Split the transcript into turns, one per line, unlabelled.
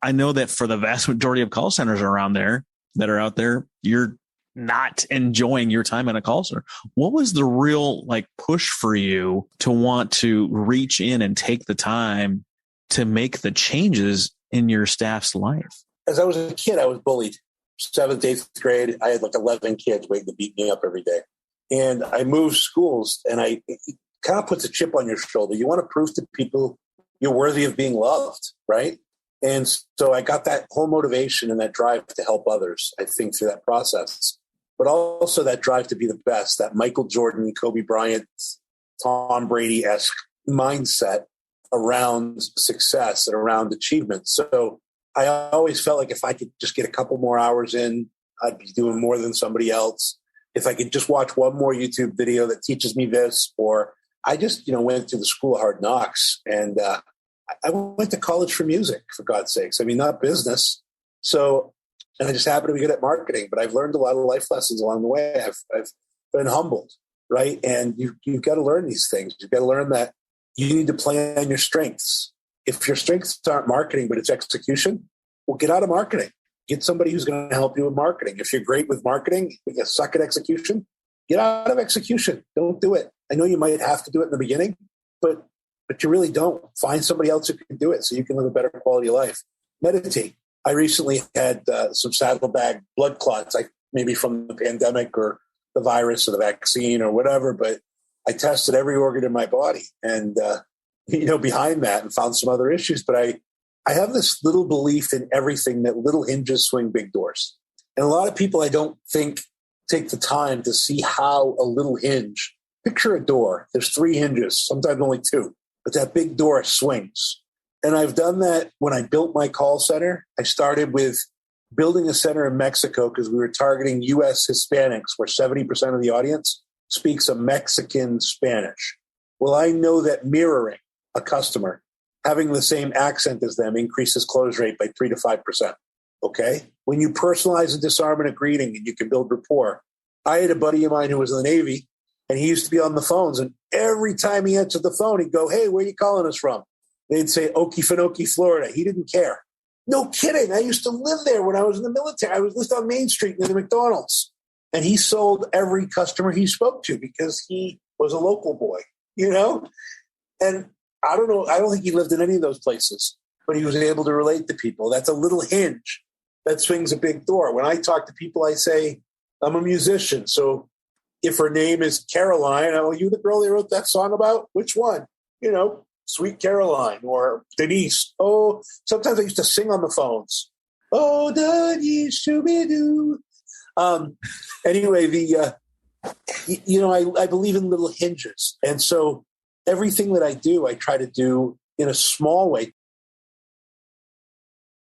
I know that for the vast majority of call centers around there that are out there, you're not enjoying your time in a call center. What was the real push for you to want to reach in and take the time to make the changes in your staff's life?
As I was a kid, I was bullied. 7th, 8th grade, I had 11 kids waiting to beat me up every day. And I moved schools, and it kind of puts a chip on your shoulder. You want to prove to people you're worthy of being loved, right? And so I got that whole motivation and that drive to help others, I think, through that process. But also that drive to be the best, that Michael Jordan, Kobe Bryant, Tom Brady-esque mindset around success and around achievement. So I always felt like if I could just get a couple more hours in, I'd be doing more than somebody else. If I could just watch one more YouTube video that teaches me this, or I just, went to the School of Hard Knocks, and I went to college for music, for God's sakes. I mean, not business. So, and I just happen to be good at marketing, but I've learned a lot of life lessons along the way. I've been humbled, right? And you've got to learn these things. You've got to learn that you need to play on your strengths. If your strengths aren't marketing, but it's execution, well, get out of marketing. Get somebody who's going to help you with marketing. If you're great with marketing, but you suck at execution, get out of execution. Don't do it. I know you might have to do it in the beginning, but you really don't. Find somebody else who can do it so you can live a better quality of life. Meditate. I recently had some saddlebag blood clots, maybe from the pandemic or the virus or the vaccine or whatever, but I tested every organ in my body and, behind that, and found some other issues. But I have this little belief in everything that little hinges swing big doors. And a lot of people, I don't think, take the time to see how a little hinge, picture a door, there's 3 hinges, sometimes only 2, but that big door swings. And I've done that when I built my call center. I started with building a center in Mexico because we were targeting U.S. Hispanics, where 70% of the audience speaks a Mexican Spanish. Well, I know that mirroring a customer, having the same accent as them, increases close rate by 3 to 5%. Okay? When you personalize and disarm in a greeting and you can build rapport. I had a buddy of mine who was in the Navy, and he used to be on the phones, and every time he answered the phone, he'd go, "Hey, where are you calling us from?" They'd say, "Okefenokee, Florida." He didn't care. No kidding. I used to live there when I was in the military. I lived on Main Street near the McDonald's. And he sold every customer he spoke to because he was a local boy, And I don't know. I don't think he lived in any of those places, but he was able to relate to people. That's a little hinge that swings a big door. When I talk to people, I say, I'm a musician. So if her name is Caroline, oh, you the girl they wrote that song about? Which one? Sweet Caroline or Denise. Oh, sometimes I used to sing on the phones. Oh, Denise, Shooby-Doo. Anyway, I believe in little hinges. And so everything that I do, I try to do in a small way.